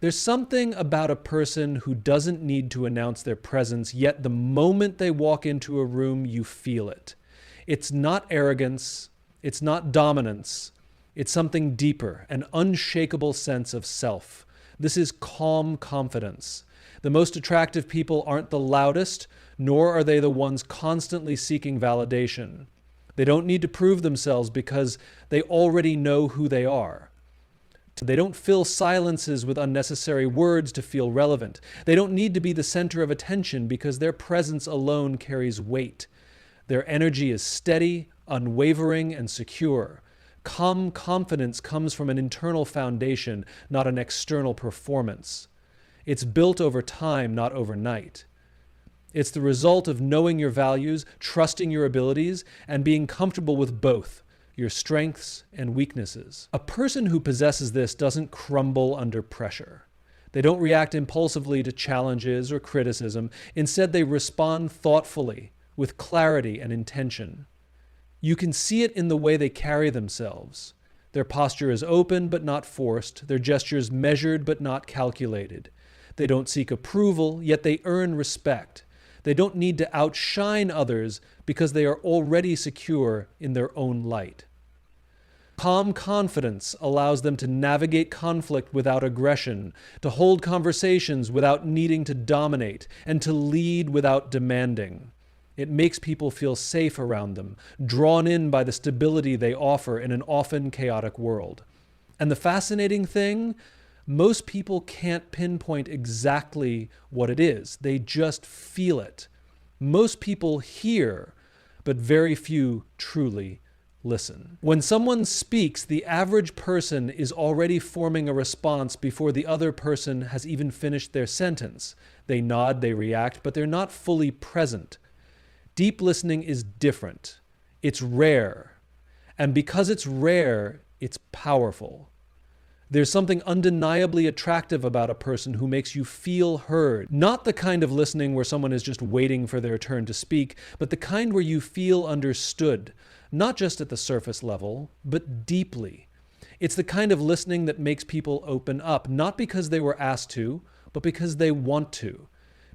There's something about a person who doesn't need to announce their presence, yet the moment they walk into a room, you feel it. It's not arrogance, it's not dominance, it's something deeper, an unshakable sense of self. This is calm confidence. The most attractive people aren't the loudest, nor are they the ones constantly seeking validation. They don't need to prove themselves because they already know who they are. They don't fill silences with unnecessary words to feel relevant. They don't need to be the center of attention because their presence alone carries weight. Their energy is steady, unwavering, and secure. Calm confidence comes from an internal foundation, not an external performance. It's built over time, not overnight. It's the result of knowing your values, trusting your abilities, and being comfortable with both, your strengths and weaknesses. A person who possesses this doesn't crumble under pressure. They don't react impulsively to challenges or criticism. Instead, they respond thoughtfully, with clarity and intention. You can see it in the way they carry themselves. Their posture is open but not forced, their gestures measured but not calculated. They don't seek approval, yet they earn respect. They don't need to outshine others because they are already secure in their own light. Calm confidence allows them to navigate conflict without aggression, to hold conversations without needing to dominate, and to lead without demanding. It makes people feel safe around them, drawn in by the stability they offer in an often chaotic world. And the fascinating thing, most people can't pinpoint exactly what it is. They just feel it. Most people hear, but very few truly listen. When someone speaks, the average person is already forming a response before the other person has even finished their sentence. They nod, they react, but they're not fully present. Deep listening is different. It's rare. And because it's rare, it's powerful. There's something undeniably attractive about a person who makes you feel heard. Not the kind of listening where someone is just waiting for their turn to speak, but the kind where you feel understood, not just at the surface level, but deeply. It's the kind of listening that makes people open up, not because they were asked to, but because they want to.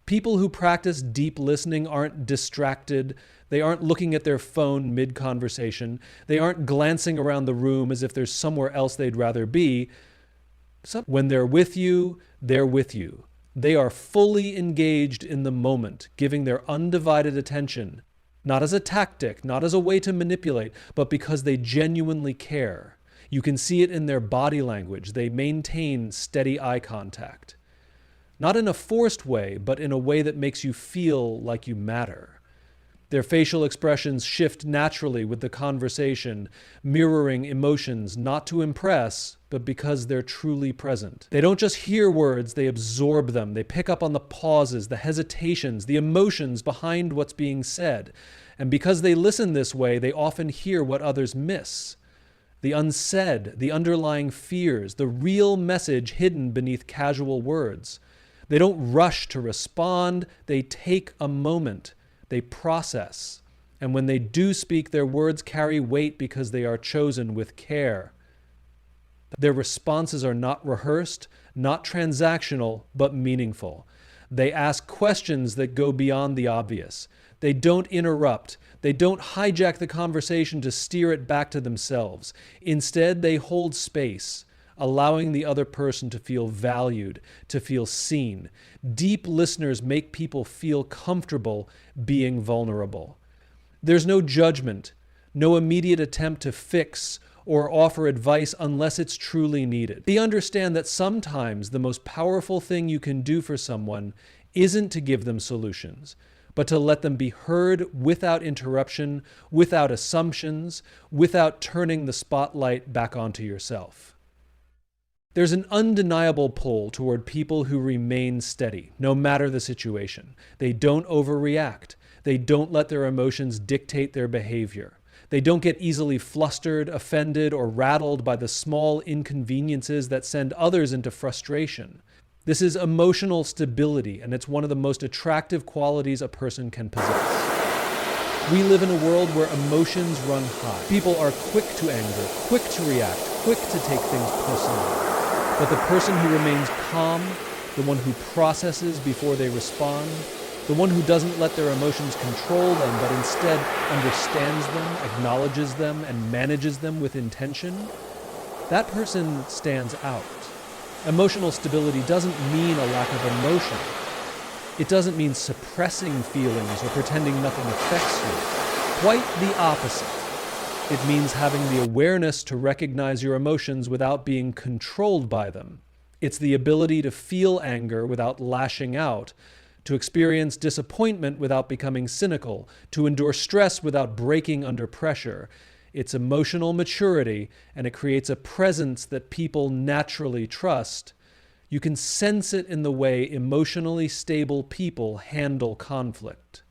People who practice deep listening aren't distracted. They aren't looking at their phone mid-conversation. They aren't glancing around the room as if there's somewhere else they'd rather be. When they're with you, they're with you. They are fully engaged in the moment, giving their undivided attention, not as a tactic, not as a way to manipulate, but because they genuinely care. You can see it in their body language. They maintain steady eye contact. Not in a forced way, but in a way that makes you feel like you matter. Their facial expressions shift naturally with the conversation, mirroring emotions not to impress, but because they're truly present. They don't just hear words, they absorb them. They pick up on the pauses, the hesitations, the emotions behind what's being said. And because they listen this way, they often hear what others miss. The unsaid, the underlying fears, the real message hidden beneath casual words. They don't rush to respond, they take a moment, they process. And when they do speak, their words carry weight because they are chosen with care. Their responses are not rehearsed, not transactional, but meaningful. They ask questions that go beyond the obvious. They don't interrupt. They don't hijack the conversation to steer it back to themselves. Instead, they hold space, allowing the other person to feel valued, to feel seen. Deep listeners make people feel comfortable being vulnerable. There's no judgment, no immediate attempt to fix or offer advice unless it's truly needed. They understand that sometimes the most powerful thing you can do for someone isn't to give them solutions, but to let them be heard without interruption, without assumptions, without turning the spotlight back onto yourself. There's an undeniable pull toward people who remain steady, no matter the situation. They don't overreact. They don't let their emotions dictate their behavior. They don't get easily flustered, offended, or rattled by the small inconveniences that send others into frustration. This is emotional stability, and it's one of the most attractive qualities a person can possess. We live in a world where emotions run high. People are quick to anger, quick to react, quick to take things personally. But the person who remains calm, the one who processes before they respond, the one who doesn't let their emotions control them, but instead understands them, acknowledges them, and manages them with intention, that person stands out. Emotional stability doesn't mean a lack of emotion. It doesn't mean suppressing feelings or pretending nothing affects you. Quite the opposite. It means having the awareness to recognize your emotions without being controlled by them. It's the ability to feel anger without lashing out, to experience disappointment without becoming cynical, to endure stress without breaking under pressure. It's emotional maturity, and it creates a presence that people naturally trust. You can sense it in the way emotionally stable people handle conflict.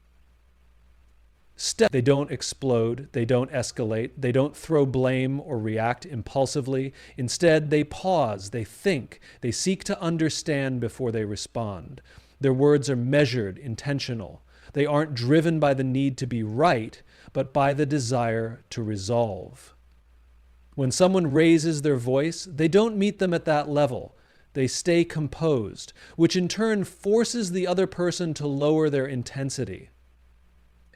They don't explode, they don't escalate, they don't throw blame or react impulsively. Instead, they pause, they think, they seek to understand before they respond. Their words are measured, intentional. They aren't driven by the need to be right, but by the desire to resolve. When someone raises their voice, they don't meet them at that level. They stay composed, which in turn forces the other person to lower their intensity.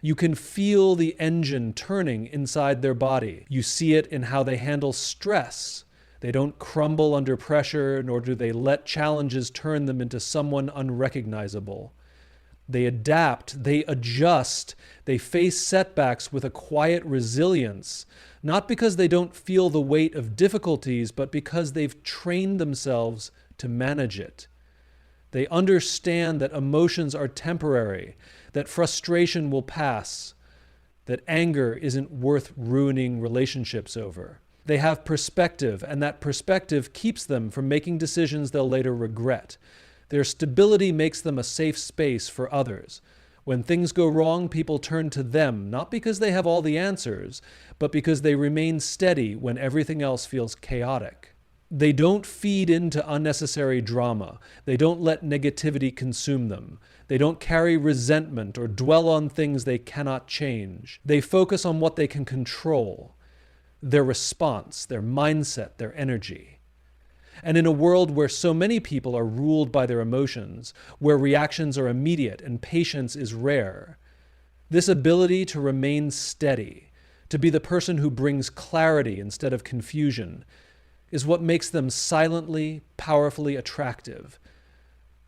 You can feel the engine turning inside their body. You see it in how they handle stress. They don't crumble under pressure, nor do they let challenges turn them into someone unrecognizable. They adapt, they adjust, they face setbacks with a quiet resilience, not because they don't feel the weight of difficulties, but because they've trained themselves to manage it. They understand that emotions are temporary, that frustration will pass, that anger isn't worth ruining relationships over. They have perspective, and that perspective keeps them from making decisions they'll later regret. Their stability makes them a safe space for others. When things go wrong, people turn to them, not because they have all the answers, but because they remain steady when everything else feels chaotic. They don't feed into unnecessary drama. They don't let negativity consume them. They don't carry resentment or dwell on things they cannot change. They focus on what they can control, their response, their mindset, their energy. And in a world where so many people are ruled by their emotions, where reactions are immediate and patience is rare, this ability to remain steady, to be the person who brings clarity instead of confusion, is what makes them silently, powerfully attractive.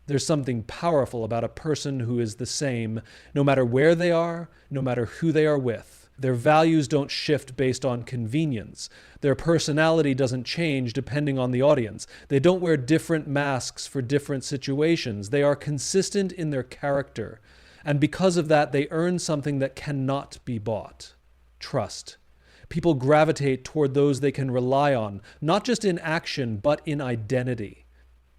There's something powerful about a person who is the same, no matter where they are, no matter who they are with. Their values don't shift based on convenience. Their personality doesn't change depending on the audience. They don't wear different masks for different situations. They are consistent in their character. And because of that, they earn something that cannot be bought: trust. People gravitate toward those they can rely on, not just in action, but in identity.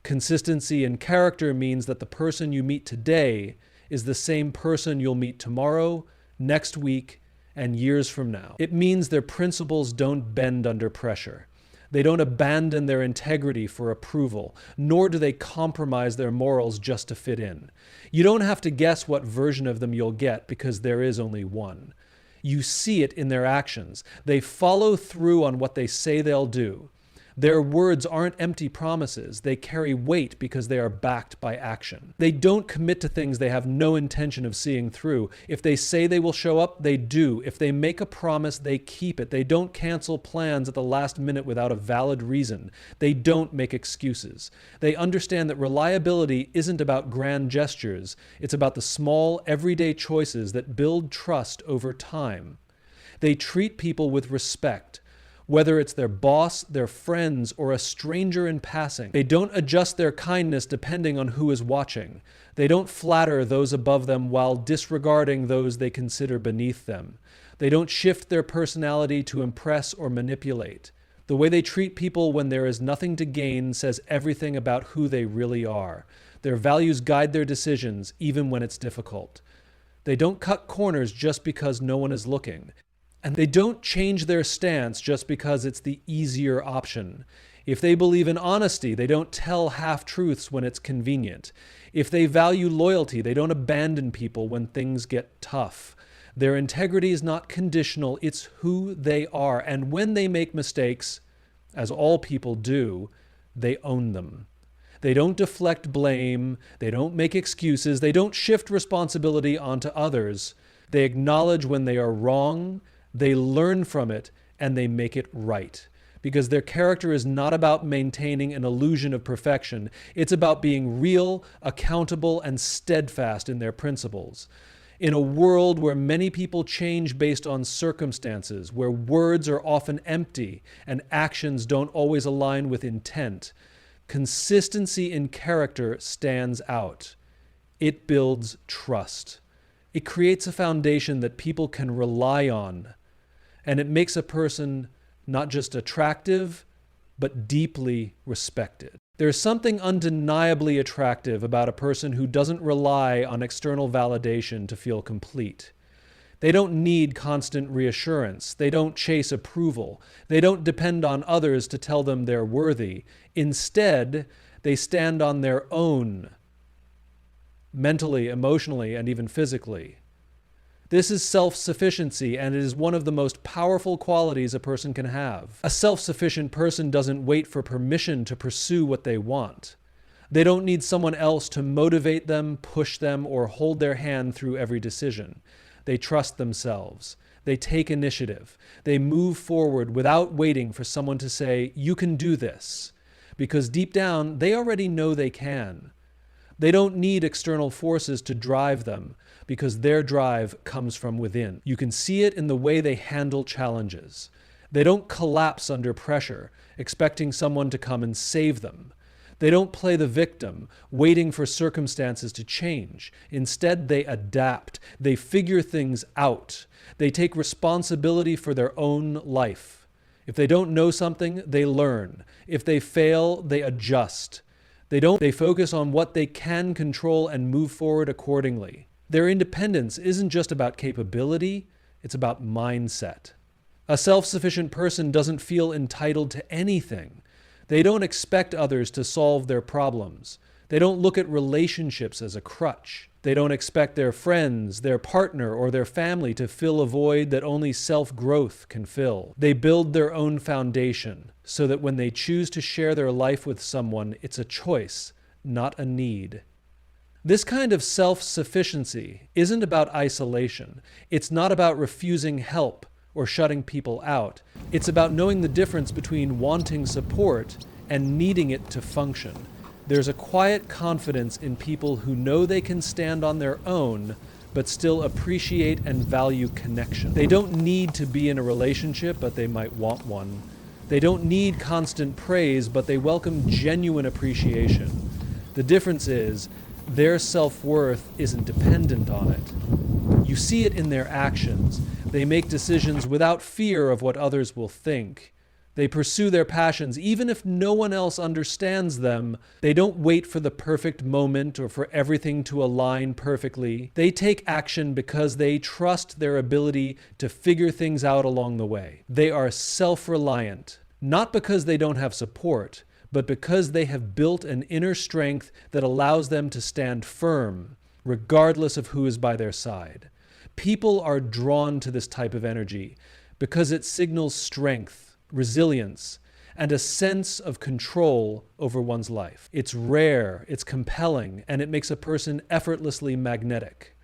Consistency in character means that the person you meet today is the same person you'll meet tomorrow, next week, and years from now. It means their principles don't bend under pressure. They don't abandon their integrity for approval, nor do they compromise their morals just to fit in. You don't have to guess what version of them you'll get, because there is only one. You see it in their actions. They follow through on what they say they'll do. Their words aren't empty promises. They carry weight because they are backed by action. They don't commit to things they have no intention of seeing through. If they say they will show up, they do. If they make a promise, they keep it. They don't cancel plans at the last minute without a valid reason. They don't make excuses. They understand that reliability isn't about grand gestures. It's about the small, everyday choices that build trust over time. They treat people with respect. Whether it's their boss, their friends, or a stranger in passing. They don't adjust their kindness depending on who is watching. They don't flatter those above them while disregarding those they consider beneath them. They don't shift their personality to impress or manipulate. The way they treat people when there is nothing to gain says everything about who they really are. Their values guide their decisions, even when it's difficult. They don't cut corners just because no one is looking. And they don't change their stance just because it's the easier option. If they believe in honesty, they don't tell half-truths when it's convenient. If they value loyalty, they don't abandon people when things get tough. Their integrity is not conditional, it's who they are. And when they make mistakes, as all people do, they own them. They don't deflect blame, they don't make excuses, they don't shift responsibility onto others. They acknowledge when they are wrong, they learn from it, and they make it right. Because their character is not about maintaining an illusion of perfection. It's about being real, accountable, and steadfast in their principles. In a world where many people change based on circumstances, where words are often empty and actions don't always align with intent, consistency in character stands out. It builds trust. It creates a foundation that people can rely on, and it makes a person not just attractive, but deeply respected. There's something undeniably attractive about a person who doesn't rely on external validation to feel complete. They don't need constant reassurance. They don't chase approval. They don't depend on others to tell them they're worthy. Instead, they stand on their own, mentally, emotionally, and even physically. This is self-sufficiency, and it is one of the most powerful qualities a person can have. A self-sufficient person doesn't wait for permission to pursue what they want. They don't need someone else to motivate them, push them, or hold their hand through every decision. They trust themselves. They take initiative. They move forward without waiting for someone to say, "You can do this," because deep down, they already know they can. They don't need external forces to drive them, because their drive comes from within. You can see it in the way they handle challenges. They don't collapse under pressure, expecting someone to come and save them. They don't play the victim, waiting for circumstances to change. Instead, they adapt. They figure things out. They take responsibility for their own life. If they don't know something, they learn. If they fail, they adjust. They focus on what they can control and move forward accordingly. Their independence isn't just about capability, it's about mindset. A self-sufficient person doesn't feel entitled to anything. They don't expect others to solve their problems. They don't look at relationships as a crutch. They don't expect their friends, their partner, or their family to fill a void that only self-growth can fill. They build their own foundation so that when they choose to share their life with someone, it's a choice, not a need. This kind of self-sufficiency isn't about isolation. It's not about refusing help or shutting people out. It's about knowing the difference between wanting support and needing it to function. There's a quiet confidence in people who know they can stand on their own, but still appreciate and value connection. They don't need to be in a relationship, but they might want one. They don't need constant praise, but they welcome genuine appreciation. The difference is, their self-worth isn't dependent on it. You see it in their actions. They make decisions without fear of what others will think. They pursue their passions even if no one else understands them. They don't wait for the perfect moment or for everything to align perfectly. They take action because they trust their ability to figure things out along the way. They are self-reliant, not because they don't have support, but because they have built an inner strength that allows them to stand firm, regardless of who is by their side. People are drawn to this type of energy because it signals strength, resilience, and a sense of control over one's life. It's rare, it's compelling, and it makes a person effortlessly magnetic.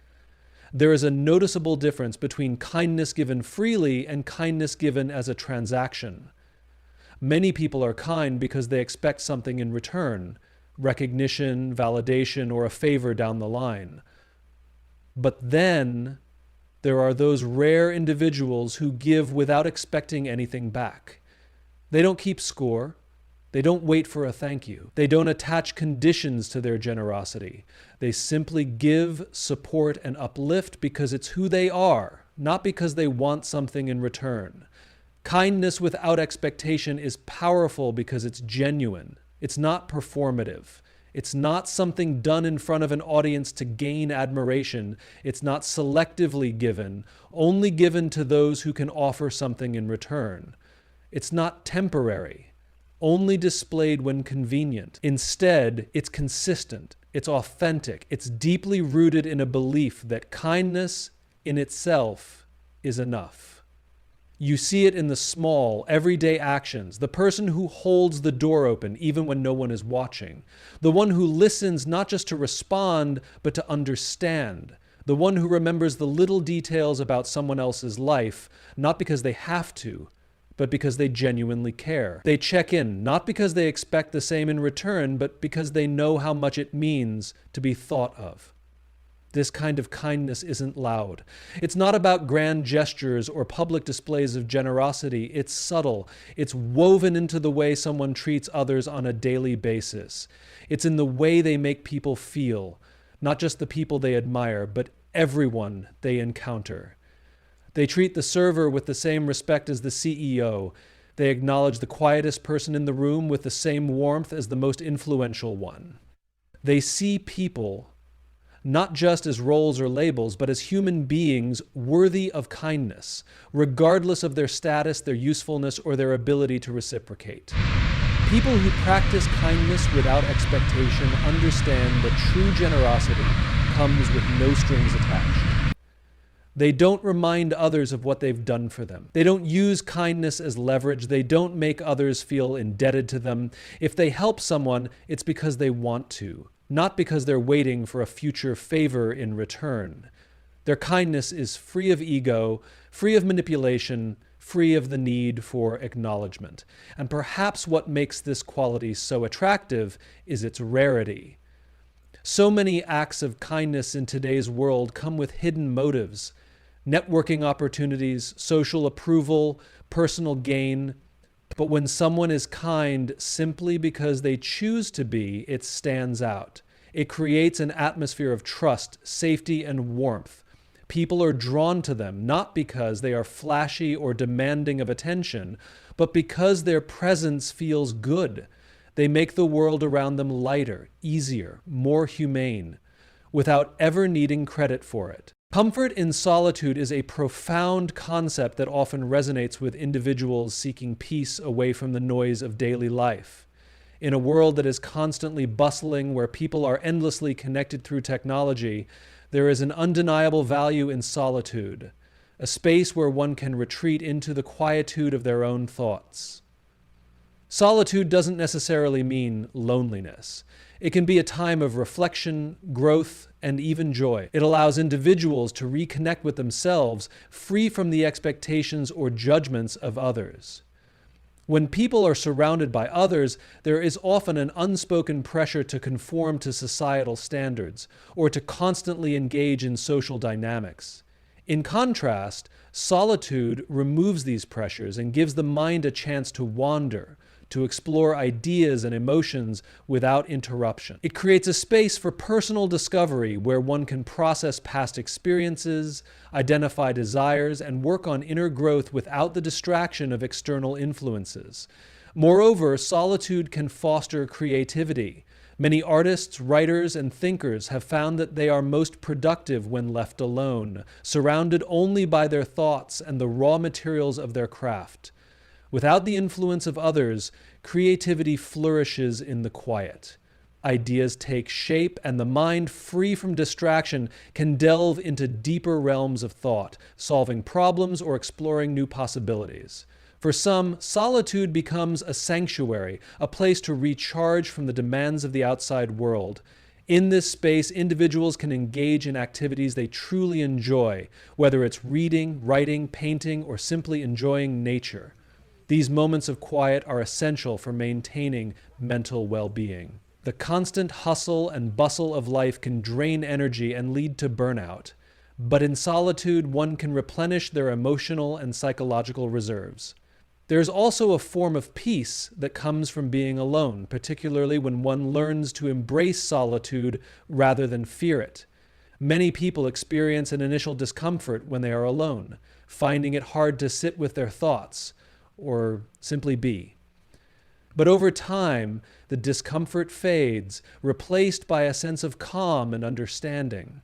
There is a noticeable difference between kindness given freely and kindness given as a transaction. Many people are kind because they expect something in return, recognition, validation, or a favor down the line. But then there are those rare individuals who give without expecting anything back. They don't keep score. They don't wait for a thank you. They don't attach conditions to their generosity. They simply give, support, and uplift because it's who they are, not because they want something in return. Kindness without expectation is powerful because it's genuine. It's not performative. It's not something done in front of an audience to gain admiration. It's not selectively given, only given to those who can offer something in return. It's not temporary, only displayed when convenient. Instead, it's consistent, it's authentic, it's deeply rooted in a belief that kindness in itself is enough. You see it in the small, everyday actions. The person who holds the door open even when no one is watching. The one who listens not just to respond, but to understand. The one who remembers the little details about someone else's life, not because they have to, but because they genuinely care. They check in, not because they expect the same in return, but because they know how much it means to be thought of. This kind of kindness isn't loud. It's not about grand gestures or public displays of generosity. It's subtle. It's woven into the way someone treats others on a daily basis. It's in the way they make people feel, not just the people they admire, but everyone they encounter. They treat the server with the same respect as the CEO. They acknowledge the quietest person in the room with the same warmth as the most influential one. They see people not just as roles or labels, but as human beings worthy of kindness, regardless of their status, their usefulness, or their ability to reciprocate. People who practice kindness without expectation understand that true generosity comes with no strings attached. They don't remind others of what they've done for them. They don't use kindness as leverage. They don't make others feel indebted to them. If they help someone, it's because they want to, not because they're waiting for a future favor in return. Their kindness is free of ego, free of manipulation, free of the need for acknowledgement. And perhaps what makes this quality so attractive is its rarity. So many acts of kindness in today's world come with hidden motives, networking opportunities, social approval, personal gain. But when someone is kind simply because they choose to be, it stands out. It creates an atmosphere of trust, safety, and warmth. People are drawn to them not because they are flashy or demanding of attention, but because their presence feels good. They make the world around them lighter, easier, more humane, without ever needing credit for it. Comfort in solitude is a profound concept that often resonates with individuals seeking peace away from the noise of daily life. In a world that is constantly bustling, where people are endlessly connected through technology, there is an undeniable value in solitude, a space where one can retreat into the quietude of their own thoughts. Solitude doesn't necessarily mean loneliness. It can be a time of reflection, growth, and even joy. It allows individuals to reconnect with themselves, free from the expectations or judgments of others. When people are surrounded by others, there is often an unspoken pressure to conform to societal standards or to constantly engage in social dynamics. In contrast, solitude removes these pressures and gives the mind a chance to wander, to explore ideas and emotions without interruption. It creates a space for personal discovery where one can process past experiences, identify desires, and work on inner growth without the distraction of external influences. Moreover, solitude can foster creativity. Many artists, writers, and thinkers have found that they are most productive when left alone, surrounded only by their thoughts and the raw materials of their craft. Without the influence of others, creativity flourishes in the quiet. Ideas take shape, and the mind, free from distraction, can delve into deeper realms of thought, solving problems or exploring new possibilities. For some, solitude becomes a sanctuary, a place to recharge from the demands of the outside world. In this space, individuals can engage in activities they truly enjoy, whether it's reading, writing, painting, or simply enjoying nature. These moments of quiet are essential for maintaining mental well-being. The constant hustle and bustle of life can drain energy and lead to burnout. But in solitude, one can replenish their emotional and psychological reserves. There's also a form of peace that comes from being alone, particularly when one learns to embrace solitude rather than fear it. Many people experience an initial discomfort when they are alone, finding it hard to sit with their thoughts, or simply be. But over time, the discomfort fades, replaced by a sense of calm and understanding.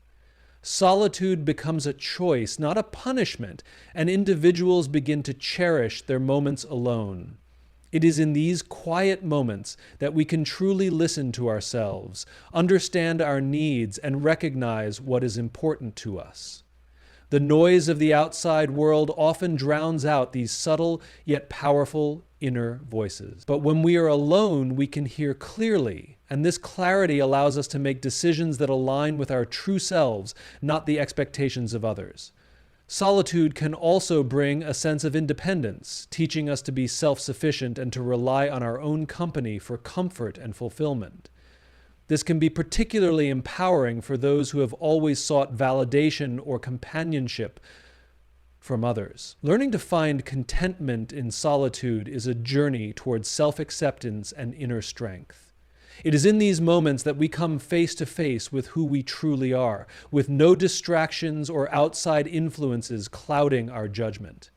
Solitude becomes a choice, not a punishment, and individuals begin to cherish their moments alone. It is in these quiet moments that we can truly listen to ourselves, understand our needs, and recognize what is important to us. The noise of the outside world often drowns out these subtle yet powerful inner voices. But when we are alone, we can hear clearly, and this clarity allows us to make decisions that align with our true selves, not the expectations of others. Solitude can also bring a sense of independence, teaching us to be self-sufficient and to rely on our own company for comfort and fulfillment. This can be particularly empowering for those who have always sought validation or companionship from others. Learning to find contentment in solitude is a journey towards self-acceptance and inner strength. It is in these moments that we come face to face with who we truly are, with no distractions or outside influences clouding our judgment.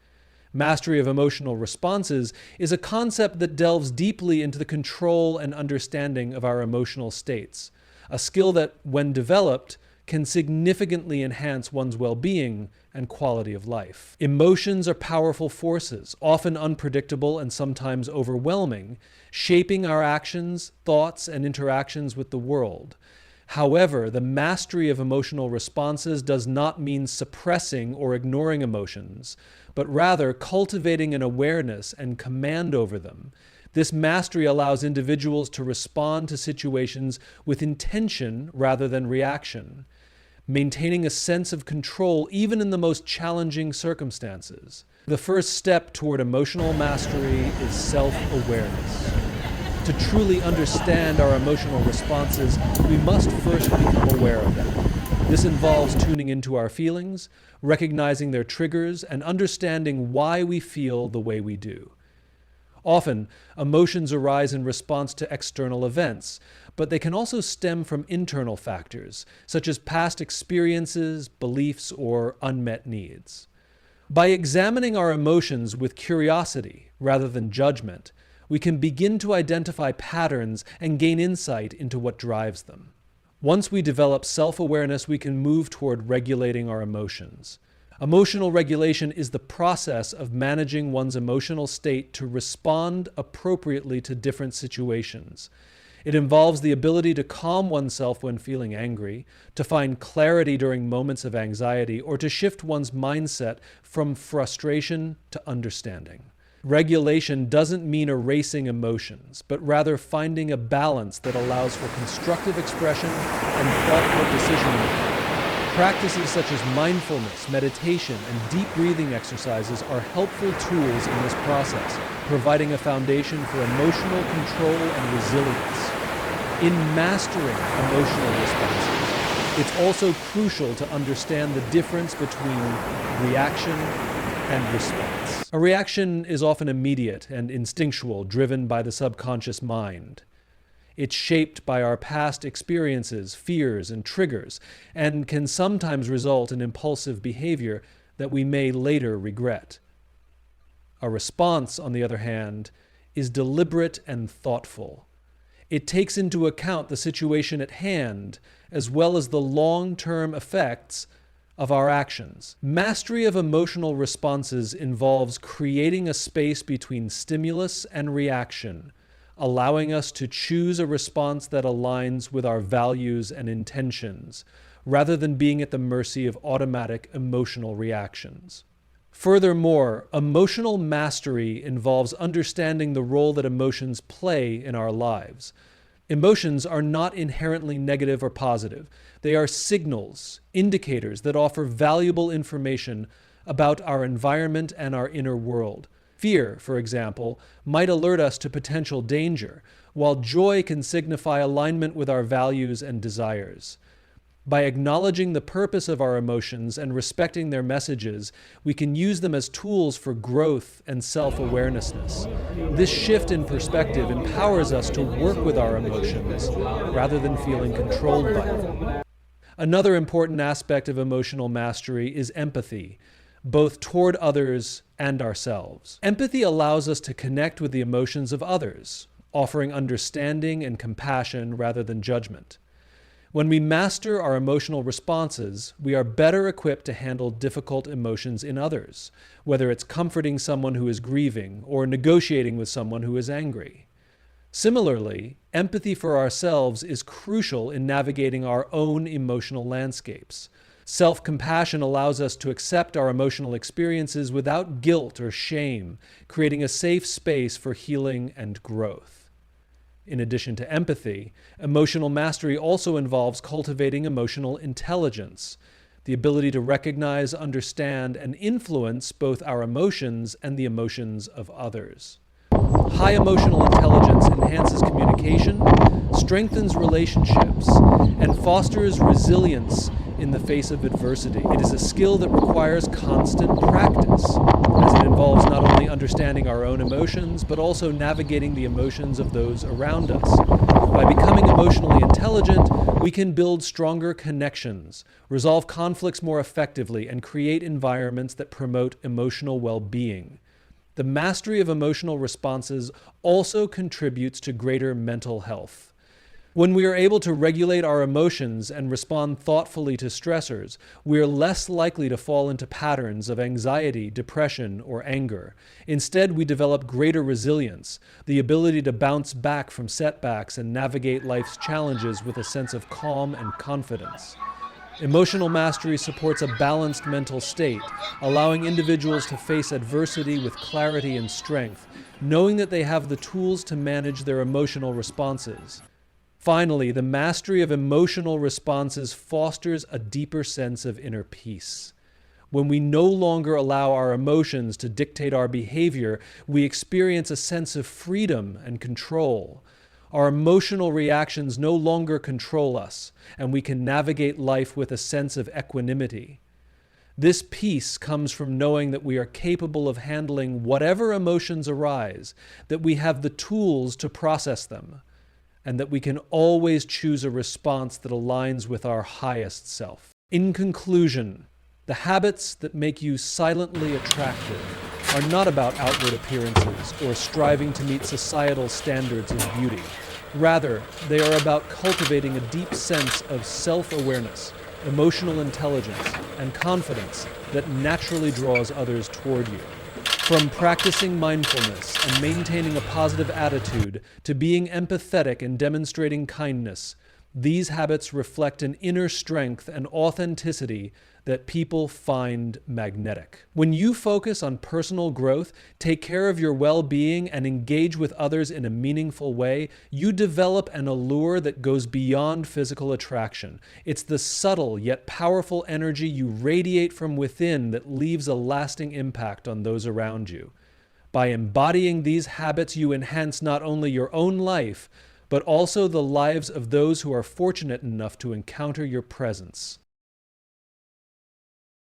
Mastery of emotional responses is a concept that delves deeply into the control and understanding of our emotional states, a skill that, when developed, can significantly enhance one's well-being and quality of life. Emotions are powerful forces, often unpredictable and sometimes overwhelming, shaping our actions, thoughts, and interactions with the world. However, the mastery of emotional responses does not mean suppressing or ignoring emotions, but rather cultivating an awareness and command over them. This mastery allows individuals to respond to situations with intention rather than reaction, maintaining a sense of control even in the most challenging circumstances. The first step toward emotional mastery is self-awareness. To truly understand our emotional responses, we must first become aware of them. This involves tuning into our feelings, recognizing their triggers, and understanding why we feel the way we do. Often, emotions arise in response to external events, but they can also stem from internal factors, such as past experiences, beliefs, or unmet needs. By examining our emotions with curiosity rather than judgment, we can begin to identify patterns and gain insight into what drives them. Once we develop self-awareness, we can move toward regulating our emotions. Emotional regulation is the process of managing one's emotional state to respond appropriately to different situations. It involves the ability to calm oneself when feeling angry, to find clarity during moments of anxiety, or to shift one's mindset from frustration to understanding. Regulation doesn't mean erasing emotions, but rather finding a balance that allows for constructive expression and thoughtful decision-making. Practices such as mindfulness, meditation, and deep breathing exercises are helpful tools in this process, providing a foundation for emotional control and resilience. In mastering emotional responses, it's also crucial to understand the difference between reaction and response. A reaction is often immediate and instinctual, driven by the subconscious mind. It's shaped by our past experiences, fears, and triggers, and can sometimes result in impulsive behavior that we may later regret. A response, on the other hand, is deliberate and thoughtful. It takes into account the situation at hand, as well as the long-term effects of our actions. Mastery of emotional responses involves creating a space between stimulus and reaction, allowing us to choose a response that aligns with our values and intentions, rather than being at the mercy of automatic emotional reactions. Furthermore, emotional mastery involves understanding the role that emotions play in our lives. Emotions are not inherently negative or positive. They are signals, indicators that offer valuable information about our environment and our inner world. Fear, for example, might alert us to potential danger, while joy can signify alignment with our values and desires. By acknowledging the purpose of our emotions and respecting their messages, we can use them as tools for growth and self-awareness. This shift in perspective empowers us to work with our emotions rather than feeling controlled by them. Another important aspect of emotional mastery is empathy, both toward others and ourselves. Empathy allows us to connect with the emotions of others, offering understanding and compassion rather than judgment. When we master our emotional responses, we are better equipped to handle difficult emotions in others, whether it's comforting someone who is grieving or negotiating with someone who is angry. Similarly, empathy for ourselves is crucial in navigating our own emotional landscapes. Self-compassion allows us to accept our emotional experiences without guilt or shame, creating a safe space for healing and growth. In addition to empathy, emotional mastery also involves cultivating emotional intelligence, the ability to recognize, understand, and influence both our emotions and the emotions of others. High emotional intelligence enhances communication, strengthens relationships, and fosters resilience in the face of adversity. It is a skill that requires constant practice, as it involves not only understanding our own emotions, but also navigating the emotions of those around us. By becoming emotionally intelligent, we can build stronger connections, resolve conflicts more effectively, and create environments that promote emotional well-being. The mastery of emotional responses also contributes to greater mental health. When we are able to regulate our emotions and respond thoughtfully to stressors, we are less likely to fall into patterns of anxiety, depression, or anger. Instead, we develop greater resilience, the ability to bounce back from setbacks and navigate life's challenges with a sense of calm and confidence. Emotional mastery supports a balanced mental state, allowing individuals to face adversity with clarity and strength, knowing that they have the tools to manage their emotional responses. Finally, the mastery of emotional responses fosters a deeper sense of inner peace. When we no longer allow our emotions to dictate our behavior, we experience a sense of freedom and control. Our emotional reactions no longer control us, and we can navigate life with a sense of equanimity. This peace comes from knowing that we are capable of handling whatever emotions arise, that we have the tools to process them, and that we can always choose a response that aligns with our highest self. In conclusion, the habits that make you silently attractive are not about outward appearances or striving to meet societal standards of beauty. Rather, they are about cultivating a deep sense of self-awareness, emotional intelligence, and confidence that naturally draws others toward you. From practicing mindfulness and maintaining a positive attitude to being empathetic and demonstrating kindness, these habits reflect an inner strength and authenticity that people find magnetic. When you focus on personal growth, take care of your well-being, and engage with others in a meaningful way, you develop an allure that goes beyond physical attraction. It's the subtle yet powerful energy you radiate from within that leaves a lasting impact on those around you. By embodying these habits, you enhance not only your own life, but also the lives of those who are fortunate enough to encounter your presence.